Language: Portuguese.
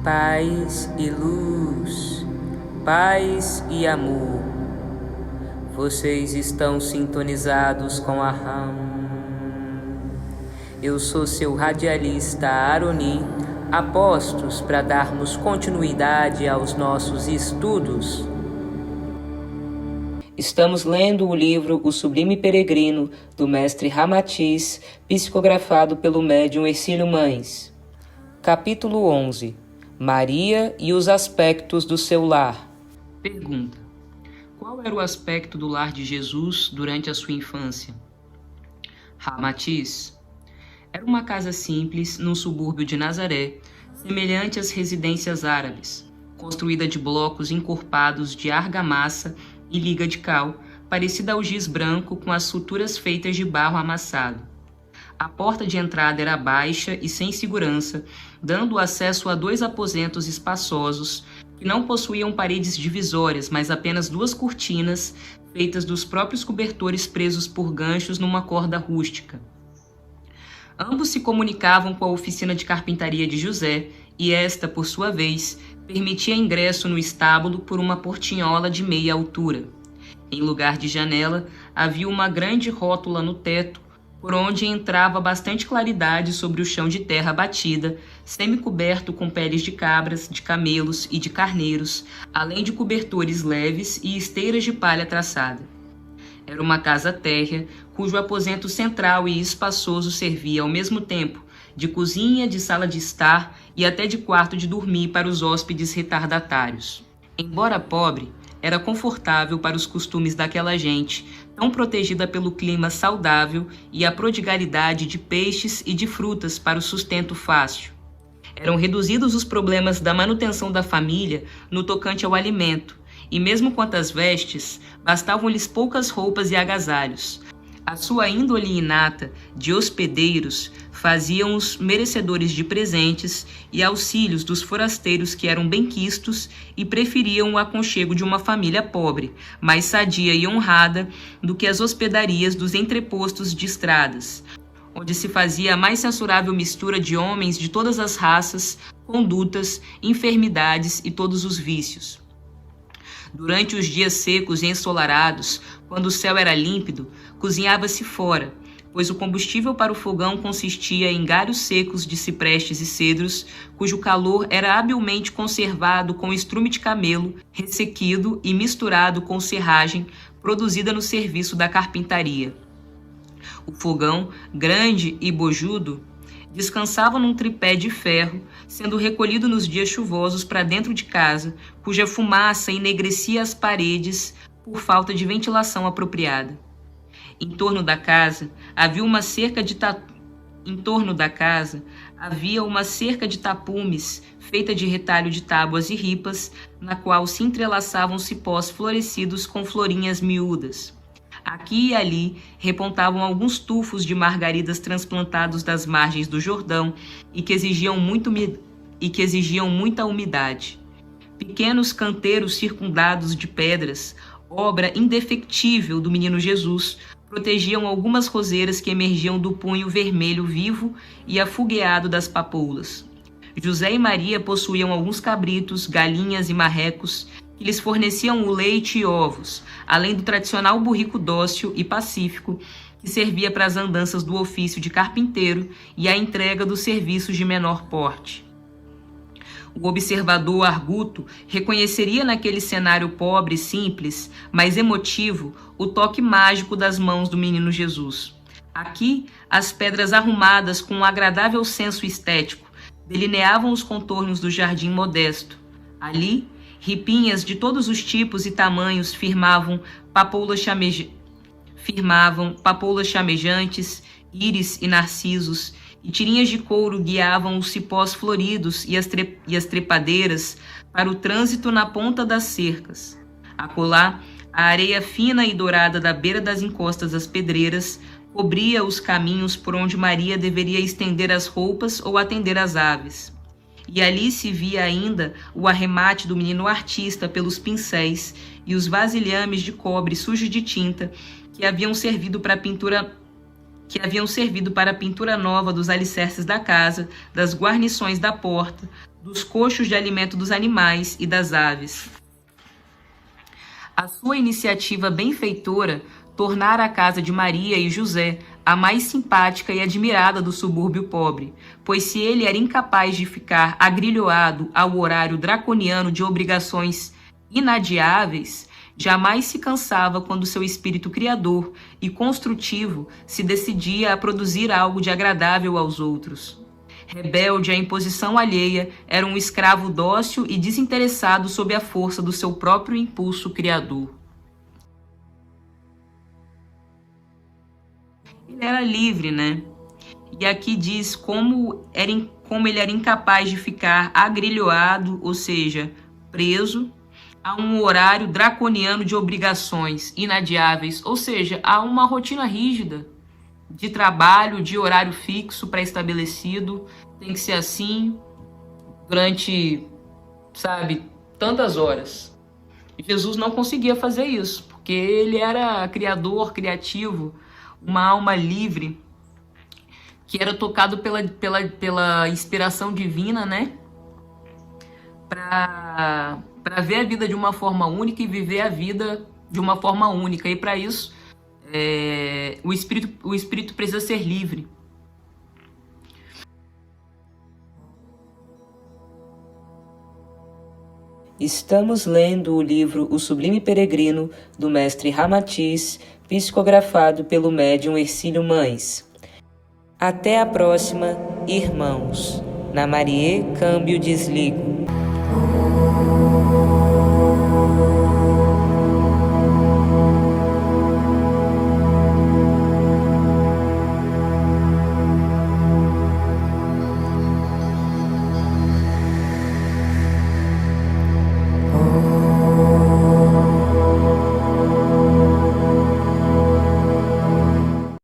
Paz e luz, paz e amor. Vocês estão sintonizados com a RAM. Eu sou seu radialista Aroni, a postos para darmos continuidade aos nossos estudos. Estamos lendo o livro O Sublime Peregrino, do mestre Ramatiz, psicografado pelo médium Hercílio Mães. Capítulo 11. Maria e os aspectos do seu lar. Pergunta: qual era o aspecto do lar de Jesus durante a sua infância? Ramatiz: era uma casa simples num subúrbio de Nazaré, semelhante às residências árabes, construída de blocos encorpados de argamassa e liga de cal, parecida ao giz branco com as suturas feitas de barro amassado. A porta de entrada era baixa e sem segurança, dando acesso a 2 aposentos espaçosos que não possuíam paredes divisórias, mas apenas 2 cortinas feitas dos próprios cobertores presos por ganchos numa corda rústica. Ambos se comunicavam com a oficina de carpintaria de José e esta, por sua vez, permitia ingresso no estábulo por uma portinhola de meia altura. Em lugar de janela, havia uma grande rótula no teto, por onde entrava bastante claridade sobre o chão de terra batida, semi-coberto com peles de cabras, de camelos e de carneiros, além de cobertores leves e esteiras de palha traçada. Era uma casa térrea, cujo aposento central e espaçoso servia ao mesmo tempo de cozinha, de sala de estar e até de quarto de dormir para os hóspedes retardatários. Embora pobre, era confortável para os costumes daquela gente, tão protegida pelo clima saudável e a prodigalidade de peixes e de frutas para o sustento fácil. Eram reduzidos os problemas da manutenção da família no tocante ao alimento, e mesmo quanto às vestes, bastavam-lhes poucas roupas e agasalhos. A sua índole inata de hospedeiros faziam-os merecedores de presentes e auxílios dos forasteiros que eram benquistos e preferiam o aconchego de uma família pobre, mais sadia e honrada do que as hospedarias dos entrepostos de estradas, onde se fazia a mais censurável mistura de homens de todas as raças, condutas, enfermidades e todos os vícios. Durante os dias secos e ensolarados, quando o céu era límpido, cozinhava-se fora, pois o combustível para o fogão consistia em galhos secos de ciprestes e cedros, cujo calor era habilmente conservado com estrume de camelo, ressequido e misturado com serragem produzida no serviço da carpintaria. O fogão, grande e bojudo, descansava num tripé de ferro, sendo recolhido nos dias chuvosos para dentro de casa, cuja fumaça enegrecia as paredes por falta de ventilação apropriada. Em torno da casa havia uma cerca de tapumes feita de retalho de tábuas e ripas, na qual se entrelaçavam cipós florescidos com florinhas miúdas. Aqui e ali repontavam alguns tufos de margaridas transplantados das margens do Jordão e que exigiam muita umidade. Pequenos canteiros circundados de pedras, obra indefectível do menino Jesus, protegiam algumas roseiras que emergiam do punho vermelho vivo e afogueado das papoulas. José e Maria possuíam alguns cabritos, galinhas e marrecos, que lhes forneciam o leite e ovos, além do tradicional burrico dócil e pacífico, que servia para as andanças do ofício de carpinteiro e a entrega dos serviços de menor porte. O observador arguto reconheceria naquele cenário pobre e simples, mas emotivo, o toque mágico das mãos do menino Jesus. Aqui, as pedras arrumadas com um agradável senso estético delineavam os contornos do jardim modesto. Ali, ripinhas de todos os tipos e tamanhos firmavam papoulas chamejantes, íris e narcisos, e tirinhas de couro guiavam os cipós floridos e as trepadeiras para o trânsito na ponta das cercas. Acolá, a areia fina e dourada da beira das encostas das pedreiras cobria os caminhos por onde Maria deveria estender as roupas ou atender as aves. E ali se via ainda o arremate do menino artista pelos pincéis e os vasilhames de cobre sujos de tinta que haviam servido para a pintura nova dos alicerces da casa, das guarnições da porta, dos coxos de alimento dos animais e das aves. A sua iniciativa benfeitora tornara a casa de Maria e José a mais simpática e admirada do subúrbio pobre, pois se ele era incapaz de ficar agrilhoado ao horário draconiano de obrigações inadiáveis, jamais se cansava quando seu espírito criador e construtivo se decidia a produzir algo de agradável aos outros. Rebelde à imposição alheia, era um escravo dócil e desinteressado sob a força do seu próprio impulso criador. Ele era livre, né? E aqui diz como ele era incapaz de ficar agrilhoado, ou seja, preso, a um horário draconiano de obrigações inadiáveis, ou seja, a uma rotina rígida de trabalho, de horário fixo pré-estabelecido, tem que ser assim durante, sabe, tantas horas. E Jesus não conseguia fazer isso, porque ele era criador, criativo, uma alma livre, que era tocado pela inspiração divina, né? Para ver a vida de uma forma única e viver a vida de uma forma única. E para isso, o espírito precisa ser livre. Estamos lendo o livro O Sublime Peregrino, do mestre Ramatiz, psicografado pelo médium Hercílio Mães. Até a próxima, irmãos. Na Marie, câmbio desligo.